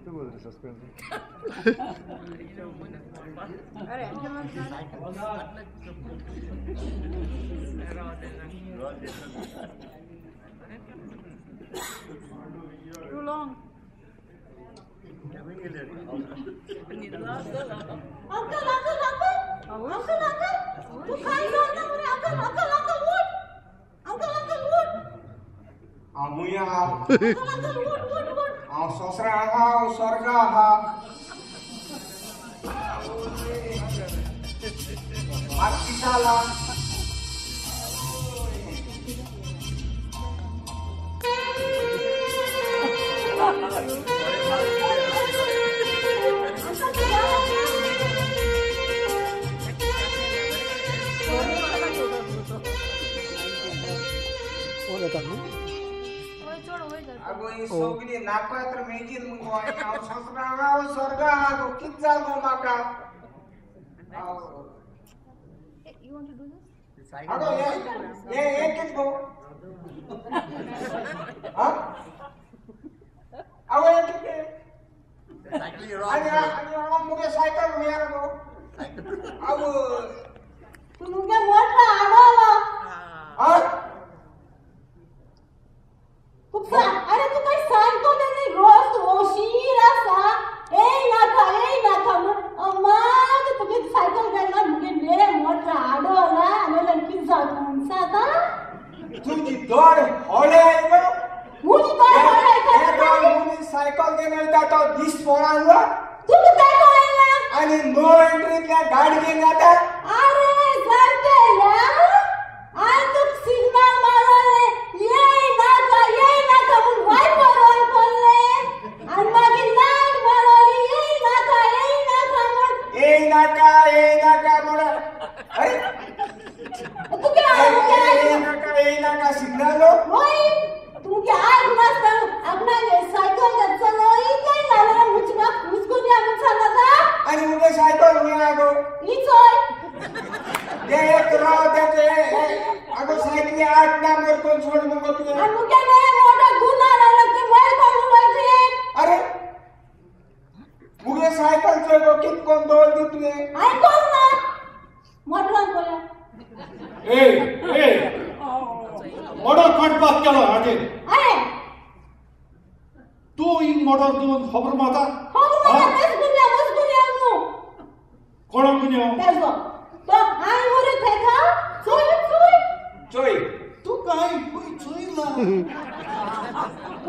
किती बोल सस्पेन्स अरे too long. Uncle, तू काय करतो रे? Uncle, wood. Uncle, wood. आमुया Uncle, wood. ससरा हा स्वर्गा हा आत्तिसाला अगो ही सगळी नाकात मेजीन मुगो आणि हांव ससरा हा स्वर्गा हा कित जागो म्हाका You want to do this? अगो ये कित गो हा अगो ये कित आणि हांव मुगे सायकल हुयार गो अगो तुमगे मोठा आडवला हा अरे तू काही सांगतो नाही रोज तू ओशीर असा ए नाका अम्मा तुगे सायकल घालना मुगे बे मोठा आडवला आणि लंकी जाऊन साता तुझी दौड़ होले गो मुझी काय करायचं मुझी सायकल घेऊन येता तो दिस पोरांना तू काय करायला आणि नो एंट्रीतल्या गाडी घेऊन जाता अरे जानते या आज तू सिग्नल मारले ये नाका मुन वायपर ऑन करले आणि मागे लाईट मारली ये नाका मुन ए नाका मोडा अरे तू काय ए नाका सिग्नल होय तू काय मस्त अपना सायकल चलोई काय लागला मुझना उसको क्या मुझना आणि मुगे सायकल हुया गो इचोय ये एक राव त्याचे अगो सायकली 8 नंबर कोण सोड मुगो तू आणि मुके ने मोठा गुन्हा लागला ते मोबाईल काढून व्हायचे अरे मुगे सायकल चो कित कोण दोल दी तुए ऐकून ना मोठा बोला ए मोटर कटपाक केलो हाजे अरे तू इन मोटर दोन खबर माता हो मला तेच गुन्हा नु कोण गुन्यो त्याचो तो आई मोरे थेका चोय चोय तू काय कोई चोईला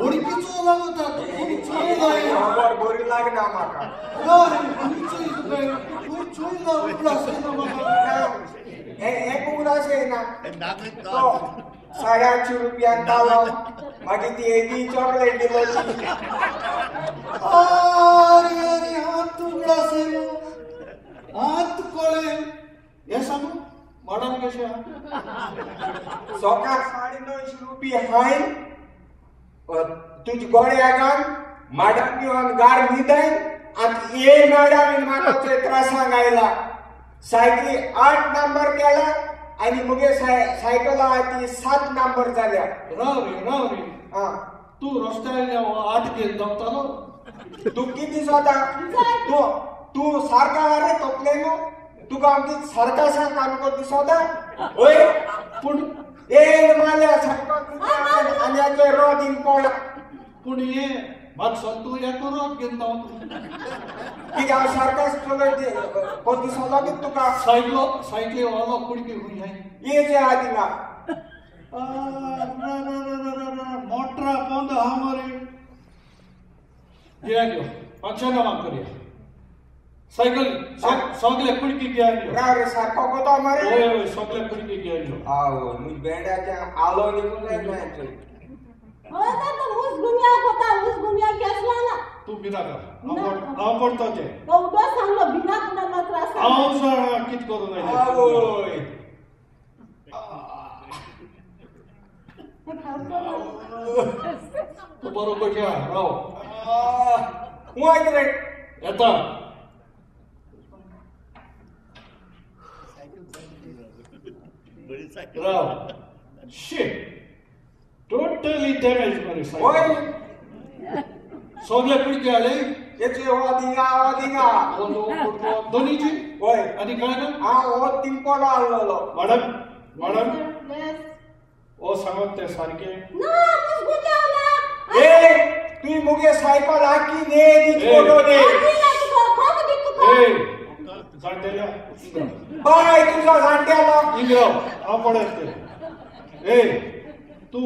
ओडकी चोला होता तू कोई चोईला खबर बोरी लागना माका अरे कोई चोईला उडला सेना माका एक उडा से ना तो 850 रुपया दावा मागे ती एदी चॉकलेट दिलो अरे हात उघडा सेनो हात कोळे हे सांगू मॉडर्न कशा सोका 950 रुपया हाय तुझ गोळे आगान मॅडम पिवन गार निदाय आणि ए मॅडम माका चेत्रा सांगायला सायकली 8 नंबर केला आणि मुगे सायकल ती 7 नंबर झाल्या राव रे हा तू रस्त्याला आठ गेल दमतालो तू किती स्वतः तू सारखा रे तोपले नो तुका आमची सारखा सांग आमको दिसोता ओय पण ए माल्या सारखा आणि आचे रोज इन पोळा पण ये बात तू या करोत गेल ना की आ सारखा चलो ते कोती सोला की तुका सायकल वाला कुडकी हुई है ये जे आदिना मोटरा पोंद हमारे गिरायो अच्छा नाम करिया सायकल सगळे कुडकी गिरायो रा रे सारखा को तो हमारे ओय सगळे कुडकी गिरायो आओ मुझ बेंडाच्या आलो निघून जाय ना हो ना तो मुस गुन्हा केसला ना तू बिना कर आव पडतो ते तो उडो सांगलो बिना कुणाला त्रास आव सर कित करू नाही आओय तू बरोबर घ्या राव मोय रे येता राव शिट टोटली डॅमेज मारे ओय सगळे कुडके आले याचे हो दिंगा दोन्हीची होय आणि काय ना हा हो तिंपोला आलेलो मॅडम Yes. ओ सांगत ते सारखे No, Miss Gutiana. ए तू मुगे सायकल हाकी ने दी फोटो दे जाणटेल्या बाय तुझा जाणट्याला इंग्रव आपण असते ए तू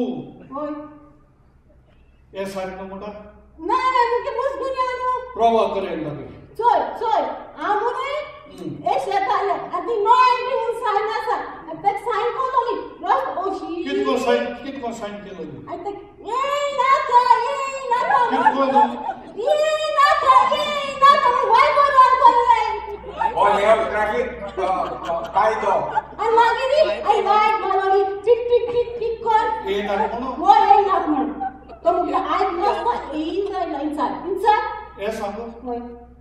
ए सारखं मोठा प्रवाह करेल लगे कितको साइन केलं ओ हे ट्रॅफिक काय तो ए ना म्हणून ए सांगू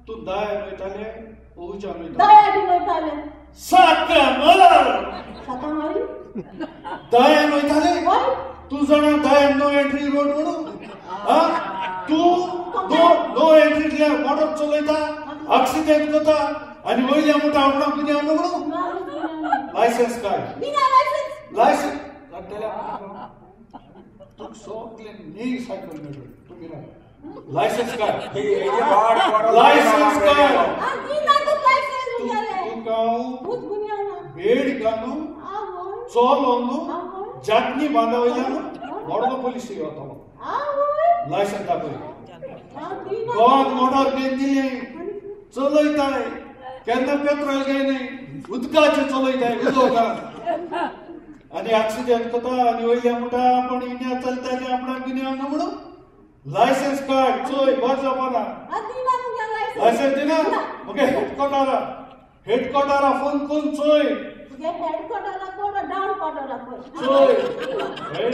तू दाय नयताले ओच्या नयताले साका मर दाय नयताले तू जणा दाय नो एंट्री रोड म्हणून हा तू नो एंट्रीतल्या मोटर चलयता ऍक्सिडेंट जाता आणि वयल्या मोठा आपणा किती म्हणून लायसेन्स काय लायसेन्स तू सोकले नी सायकल मेळ्ळी तुम्ही ना लायसेन्स काय लायसेन्स काय तू गाव बेड गाणू चोलोनु जातनी बांधावयल्यानु बडो पोलीस होता लायसेन्स दाखय गोवात मोटर घेऊन दिले चलयताय केन्ना पेट्रोल घेयनाय उदकाचे चलयताय उदोगान आणि ऍक्सिडेंट जाता आणि वयल्या मोठा आपण इंडिया चलता आपणा कितें म्हणून लायसेन्स कार्ड चोय बरं बना लायसेन्स दिना मगे हेडक्वार्टरा फोन करून चोय चोय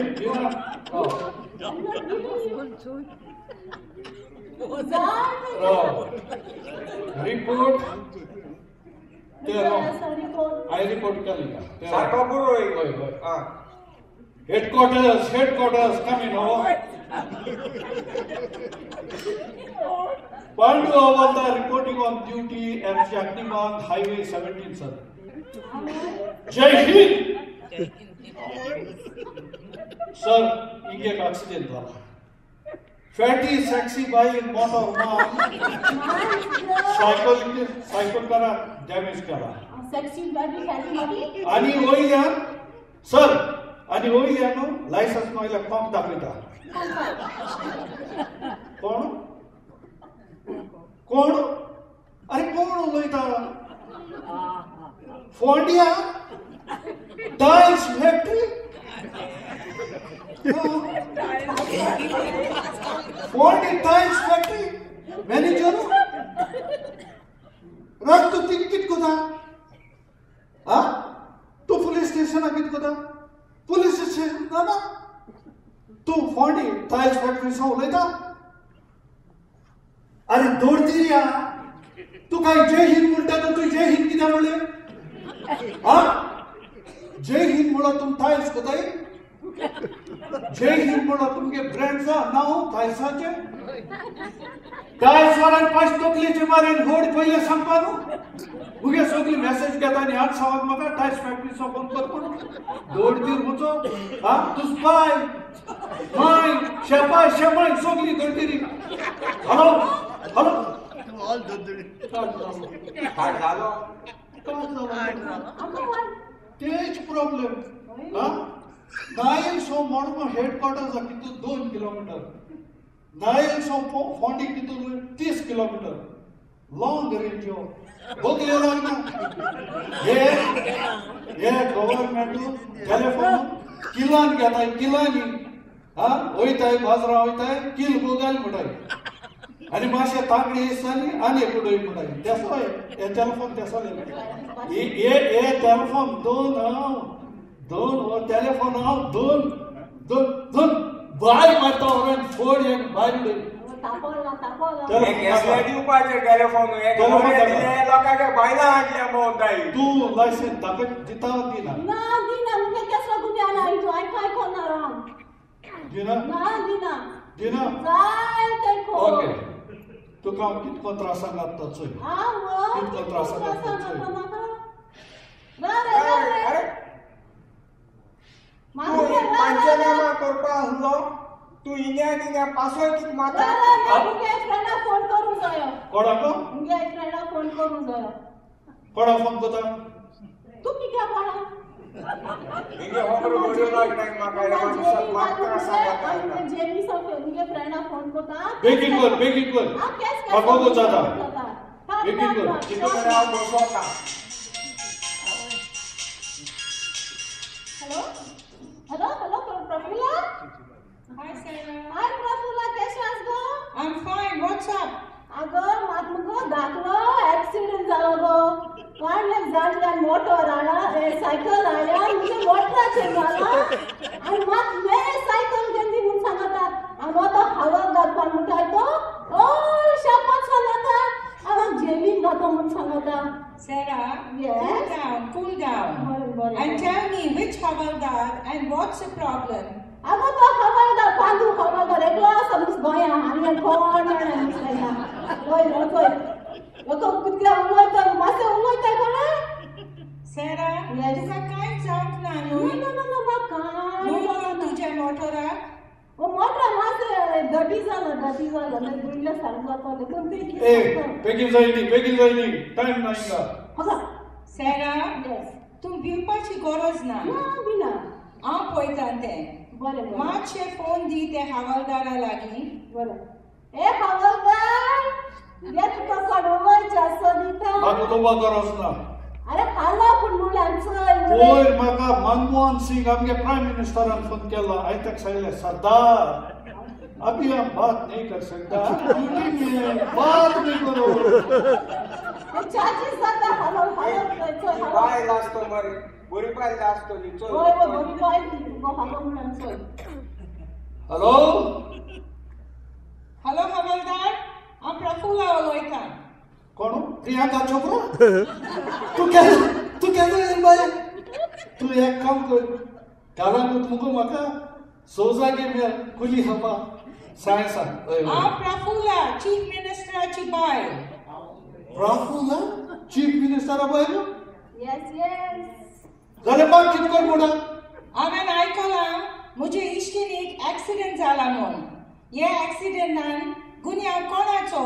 दिना रिपोर्ट आई रिपोर्ट केली सारखा पुरो headquarters coming over. Pandu Avalda reporting on duty at Shaktiman Highway 17, sir. Jai Hind! Sir, inge ek accident thala. Fatty sexy boy in motor cycle kara damage kara. Sexy body, fatty body. Ani hoiya, sir. आणि होईल्यानो licence मागला pump दाखयता कोण कोण अरे कोण उलयता फोंडिया tiles factory फोंडी tiles factory manager रात तू कित कोता हा तू पुलिस स्टेशन कित कोता पुलिस स्टेशन ना तू फोंडी टाइल्स फॅक्टरी से उलयता अरे दौड़ती या तू काय जय हिंद म्हणता तर तू जय हिंद कित्याक म्हणले हा जय हिंद म्हणून तुम टाइल्स कोताय जय हिंद म्हणून तुमगे ब्रँडचा नाव टाइल्साचे टाइल्स वाल्यान पाच तोकलेचे मारेन होड पहिले सांगपा न्हू मुगे सगळी मेसेज घेता आणि 8 सवाक म्हाका टाइल्स फॅक्टरीचो फोन करपून दौड़तीर वचो हा तू स्पाय माय शेपाय शेमाय सगळी दौड़तीरी हॅलो हॅलो ऑल झालो तेच प्रॉब्लेम हा नायल सो मोडमा हेडक्वार्टर्स कितू 2 किलोमीटर नायल सो फोंडी कितू 30 किलोमीटर लॉन्ग रेंज हो बघले लागना हे गव्हर्नमेंट टेलिफोन किलान घेताय किलानी हा वयताय बाजरा वयताय किल बोगाल म्हणटाय आणि माशे तांगडी दिसतानी आनी कुडोय म्हणटाय तेसो हे टेलिफोन तेसो हे टेलिफोन दोन हो टेलिफोन हांव दोन बाय मारता वरान फोड एक बाय दिवपाचे टेलिफोन लोकांचे बायला हाडल्या मोदाय तू लायसेन्स दाखय दिता दिना दिना दिना ओके तुका हांव कितको त्रासाक लागता चोय आवो कितको त्रासाक लागता चोय अरे तू पंचनामा करपा आसलो तू इन्या पासोय कित माता फोन करूंक जायो कोणाक मुगे फ्रेंडाक फोन करूंक जायो कोणाक फोन करता तू कित्याक कोणा इन्या होमरो बड्यो लागनाय म्हाका रे माणसाक मात्र सांगता जेमी सफे मुगे फ्रेंडाक फोन करता बेगीन कर म्हाका गो जाता बेगीन कर कितें रे हांव बसोता हेलो प्रफुल्ला Hi Sarah. हाय प्रफुल्ला कैसे आस गो I'm fine. What's up? अगं मुगो दाखलो ऍक्सिडेंट जालो गो वाडले जाणल्यान मोटर आला सायकल आल्या मुगे मोटराचेर जाला आनी म्हाक मे सायकल गेली म्हूण सांगतात आनी तो हावाक घालपाक म्हणटाय तो ओ शापाच सांगता हांव जेलीन घातो म्हूण सांगता Sarah, Yes? cool down. बरें. And tell me which Havaldar and what's the problem? अगं तो हवालदार पांडू हवालदार एकलो आसा नुस गोंया आनी कोण जाणा नुस तो कितल्या उलयता मातशें उलयता कोणा Sarah, Yes. तुका कांय जावंक ना न्हू? नो म्हाका न्हू तुज्या मोटराक? ओ मोटर मातशें दटी जालो मागीर बुडले सारको जातले पूण ती ए बेगीन जायनी टाइम ना हिंगा हगा Sarah, येस तूं भिवपाची गरज ना. ना बिना हांव पळयतां तें. बरें बरें मातशें फोन दी ते हवालदारा लागीं. बरें ए हवालदार ये तुका कडवयचें आसा दिता म्हाका तुका गरज ना अरे खाला पूण मुलांचो पयर म्हाका मनमोहन सिंग आमगे प्राइम मिनिस्टरान फोन केला हांवें ताका सांगलें सरदार अभी हम बात नहीं कर सकता ड्यूटी में बात नहीं करो चाची जाता हलो बाय लासतो मरे बरी बाय लासतली चल होय होय बरी बाय तुका हलो मुलांचो हॅलो हॅलो हवालदार, हांव प्रफुल्ला उलयतां. कोण प्रियांका चोपडा तू केदो येन बाय तू एक काम कर कारांगूत मुगो म्हाका सोजागे मेळ कुली हवा सांग हांव प्रफुल्ला, चीफ मिनिस्टराची बायल. प्रफुल्ला चीफ मिनिस्टरा बायल यस यस जाल्यार बाग कित कर मोडा हांवें आयकलां म्हजे इश्टीनीक ऍक्सिडेंट जाला म्हूण. हे ऍक्सिडेंटान गुन्यांव कोणाचो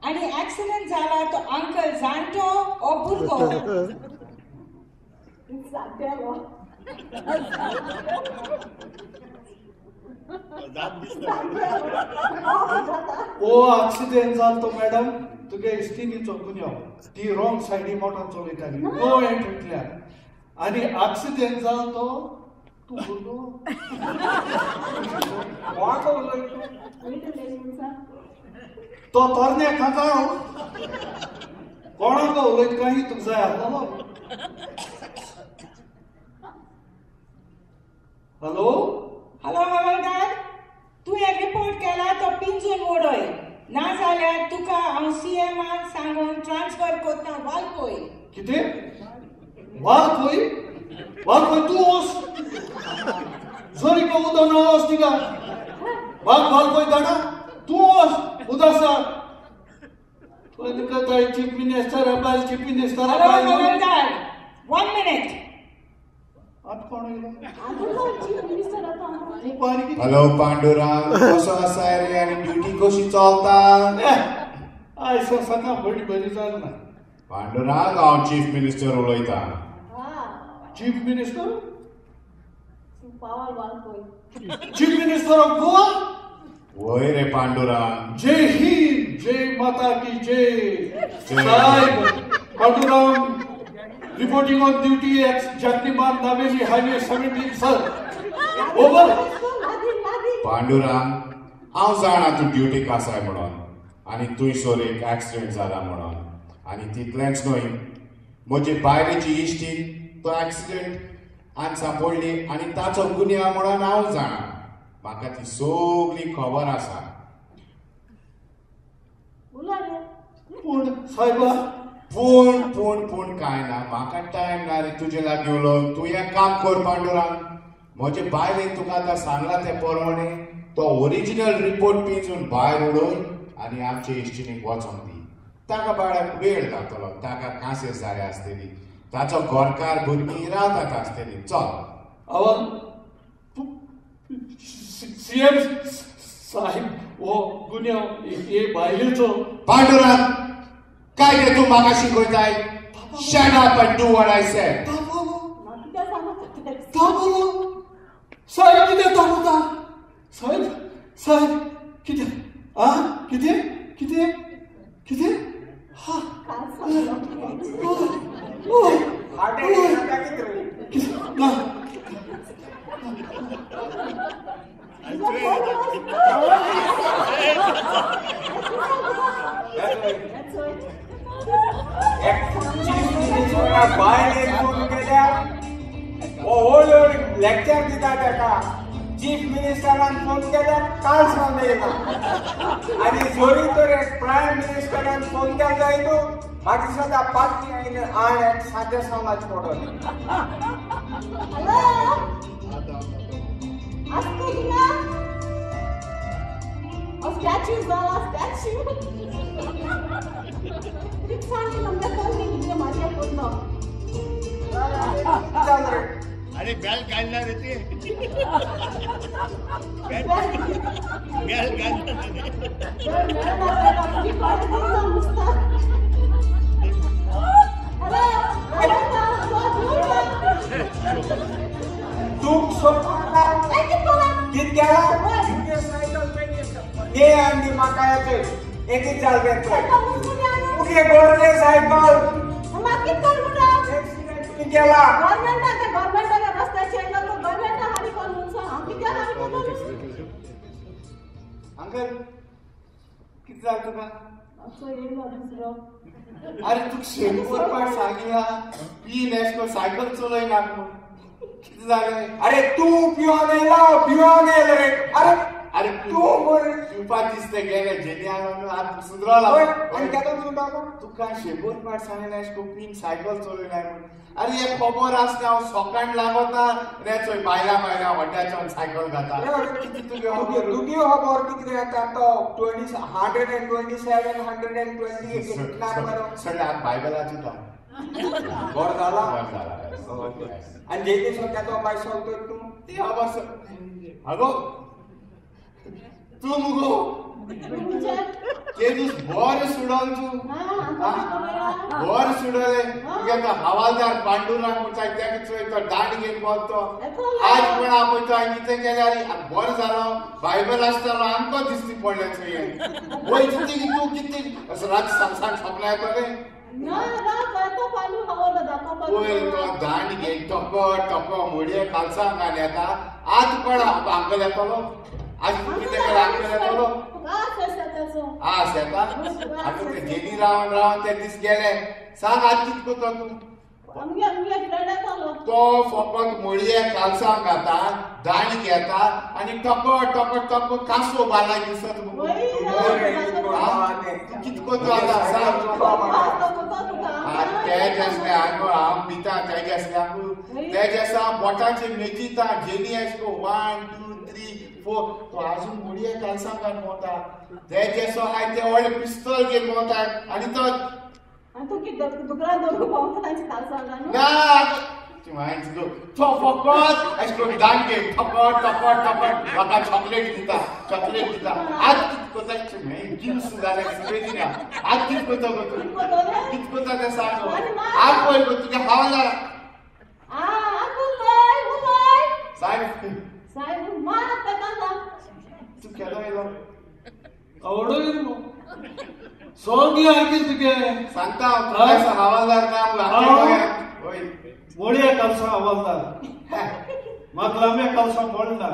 आनी ऍक्सिडेंट जाला तो अंकल जाणटो ओ भुरगो? जातेलो ओ एक्सिडेंट जाल तो मॅडम तुगे इश्टिनीचो गुन्यांव ती रॉंग सायडी मोटार चलयताली नो एंट्रींतल्यान आनी एक्सिडेंट जाल तो तू भुरगो कोणाक उलयता तो तरण्या काकाळ कोणाक उलयत काही तुका जाय आसलो हॅलो हॅलो हवालदार, तूं हे रिपोर्ट केला तो पिंजून मोडय, ना जाल्यार तुका हांव सीएमान सांगून ट्रान्सफर कोत्ता वालपय. कितें वालपय तूं वस जरी को उदो ना वस तिका वालपय धाडा तूं वस उदासा चीफ मिनिस्टर अबायल चीफ मिनिस्टर हॅलो हवालदार, 1 मिनिट. हॅलो पांडुरंग, कसो आसा रे आनी ड्युटी कशी चलता? आयज सकाळ बरी जाल ना पांडुरंग, हांव चीफ मिनिस्टर उलयतां. Chief minister chief minister of Goa वय रे पांडुरंग. जय हिंद जय माता की जय साहेब पांडुरंग रिपोर्टिंग ऑन ड्यूटी एक्स जगदीमान दावेली हायवे 17 सर ओवर पांडुरंग, हांव जाणा तूं ड्युटीक आसाय म्हणून आनी तुयसोर एक एक्सिडेंट जाला म्हणून आनी तितलेंच न्हय म्हजे बायलेची इश्टीन तो एक्सिडेंट आनी सांपडली आनी ताचो गुन्यांव म्हणून हांव जाणा. म्हाका ती सगळी खबर आसा. पूण साहेबा पूण काय ना. म्हाका टायम ना रे तुजे लागीं उलोवंक. तूं एक काम कर पांडुरंग, म्हजे बायलेन तुका आतां सांगला ते प्रमाणे तो ओरिजिनल रिपोर्ट पिंजून भायर उडोय आनी आमचे इश्टिणीक वचोंक दी. ताका बाळाक वेळ जातलो, ताका कांसेर जाय आसतली, ताचो गोरकार भुरगीं रावतात आसतली. चल अवन सीएम साहेब हो गुन्यांव हे बायलेचो. पांडुरंग, काय रे तूं म्हाका शिकयताय? Shut up and do what I said. साहेब कितें तापता? साहेब कितें? कितें? हा ना बायलेक फोन केल्या होल लेक्चर दिता ताका. चीफ मिनिस्टरान फोन केल्या काल सांग येना आनी जोरी तर प्रायम मिनिस्टरान फोन केला जाय तो म्हाका सद्या पातळी आयले आण साद्या सांगाच पडोली. अरे बेल घालणार ते बेल तू कित केला ये आनी म्हाका येते एक जाल घेतले तुगे गोरले सायकल एक्सिडेंट केला. अंकल किती जाल तुका? अरे तू शेंगोर पाट सांगिया पी नॅशनल सायकल चलयना किती झाले? अरे तू पिऊन येल रे. अरे तू शिवपाक दिसते गेले जेनी हांव सुदरला आनी केदो सुटालो तुका शेंगोर पाट सांगिना पीन सायकल चलयना म्हणून. अरे एक खबर आसता हांव सकाळ लागता रे चोय बायला वड्याच्यान सायकल घाता. तुगे खबर कितें येता तो 127 120 सगळ्याक बायबलाची बर जाला. आनी जे दिसा तेजो बाय चलतो तूं ती खबर अगो तू मुगो ते दीस बरें सुडल तू बरें सुडले तुगे तो हवालदार पांडुरंग म्हणटा तेका चोय तो दांड घेवन बोलतो आज पण आपयतो आनी कितें केल्यार बरें जालो बायबल आसतालो आमकां दिसती पडले चोय वय कितें तूं कितें रात सांग सपना येतले वय तो दांड घेवन टको मोडये कालसांग घाल येता आज पण अंकल येतलो आज कितें केलें अंकल येतलो आज येता आतां ते जेनी रावन ते दीस गेले सांग आज कितें करता तूं तो फकत मोडये कालसांग घाता दांड घेता आनी टको कासो बाला दिसत कितें करता आतां सांग तेज आसले हांव भिता तेज आसले तेज आसा बोटाचे मेजिता जेनी एशको 1 2 3 4 तो आजून मोडये कालसांग घालून वता तेज आसा हाय ते व्हडले पिस्तोल घेवन वता आनी तो तो फकत एशको दांड घेवन टपट म्हाका चॉकलेट दिता आज कितें करता गिफ्ट जालें सगळें दिना आज कितें करता गो तूं कितें करता तें सांग आज पळय गो तुगे हवालदार तू केलो येयलो आवडो येयलो सोंगी आयकील तुगे सांगता हवालदार नाम वय मोडये कालसा हवालदार म्हाका लांबे कालसा पडना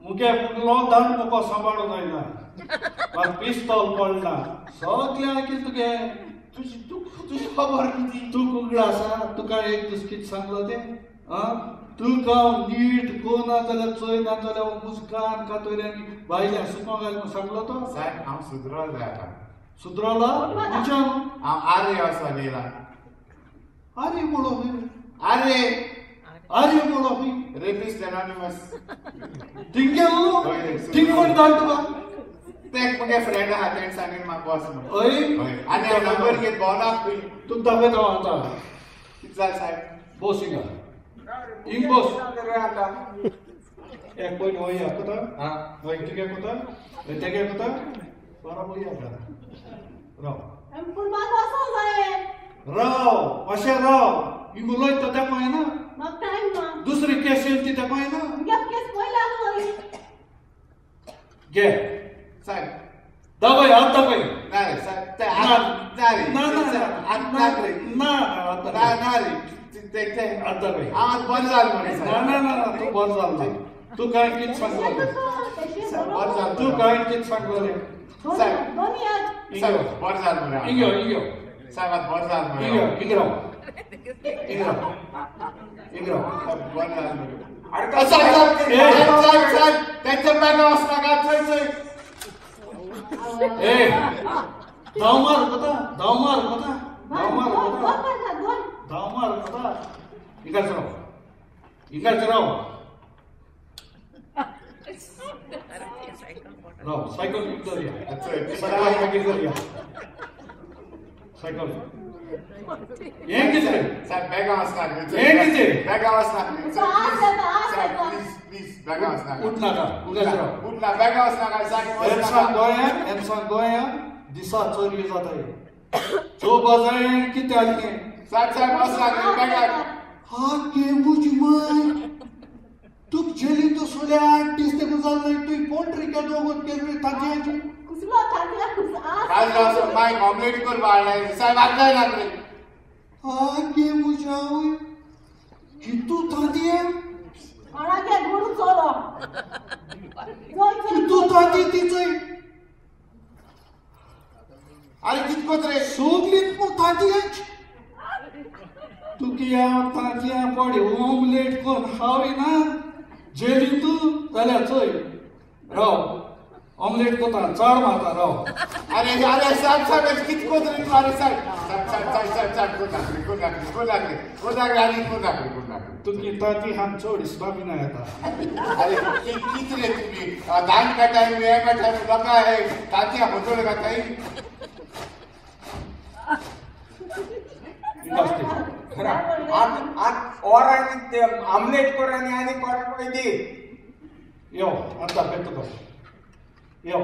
मुगे पुगलो दांड मुको सांबाळून जायना म्हाका पिस्तोल पडना सगळें आयकील तुगे तुजी खबर कितें तूं कुगडा आसा तुका एक दीस कितें सांगलो तें तुका नीट कोना जाल्यार चोयना जाल्यार मुस्कान कातोऱ्यांनी बायल्या सुको घालून सांगलो तो साहेब हांव सुदरलो आतां सुदरला तुज्या हांव आर्य असो गेला आर्य म्हणो आर्य म्हणो रेपिस्ट एनॉनिमस थिंग गेलो थिंग कोण धाड तुका ते मुगे फ्रेंड आहा तेणे सांगेन म्हाका बस म्हणून अय आनी हांव नंबर घेत भोंवनाक पळय तुका दाखयता हांव आतां कितें जालें साहेब बोस हिंगा हिंग बोस आता एक पॉयंट हो या कोता हा हो कितें कोता तेगे कोता बारा बोया का राव पूण म्हाका वचोंक जाये राव अशें राव हिंग उलयता तें पळयना म्हाका टायम ना दुसरी केस येयली ती तें पळयना तुगे केस पयल्या खंय घे साहेब दाखय हात दाखय ना रे साहेब ते ना ना रे ना ना रे ना ना रे ते हात दाखय आवाज बंद जालो म्हणे ना साहेब ना ना तू बरो जालो तू काय कितें सांगलो तू काय कितें सांगलो साहेब दोनी हात साहेब बरो जालो म्हणे हिंग हिंग साहेब आतां बरो जालो म्हणे हिंग हिंग राव हिंग राव हिंग राव बरो जालो म्हणे अरे साहेब त्यांच्या बॅगा वचनाका चल चल ए धाव मार कोता धाव मार कोता धाव मार कोता धाव मार कोता हिंगाच राव राव सायकल घेऊन या सायकल मागीर करूया सायकल हें कितें साहेब बॅगा वचनाका हें कितें बॅगा वचनाका साहेब प्लीज प्लीज बॅगा वचनाका उठ नाका उगाच राव उठला बॅगा वचनाका साहेब एमसान गोंयांत दिसा चोरी जाताय चौबाजायन कितें आसलें साहेब वचनाका बॅगा हा के मुझी माय तुक जेली तो सोले 8 दीस ते गुजारले तू पोल्ट्री के दोगोत केले ताजी कुसलो तांतला कुस काल राव माय ऑमलेट कर बाळाय साहेब आतां लागले हा के मुजाव कितू ताजी आणाके गुडू चोलो कितू ताजी तिचोय अरे कितकोत रे सोगलीत मो ताजी तू किया ताजी पडे ऑमलेट कोण हावे ना जेली तू जाल्यार चोय राव ऑमलेट कोता चड मारता राव अरे अरे साहेब कितकोत रे तू अरे साहेब कोण लागले आणि कोण लागले तू ताजी हाम चड इस्लामी ना येता अरे किती रे तुम्ही दान काटाय वेळ काटाय लोका आहे ताती होतोल काटाय और ते आमलेट कर आणि कर पयली यो आता भेटतो यो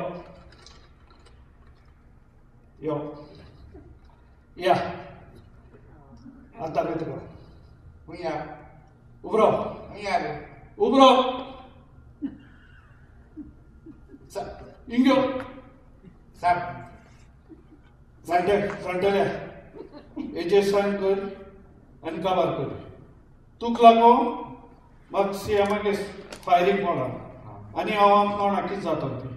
यो या आता भेटतो हुया उबरो हुया रे उबरो इंग्यो साहेब सांगतले हेजेर सायन कर आनी काबार कर तूक लागून म्हाका सीएमाक फायरींग पडा आनी हांव कोणा कितें जाता तें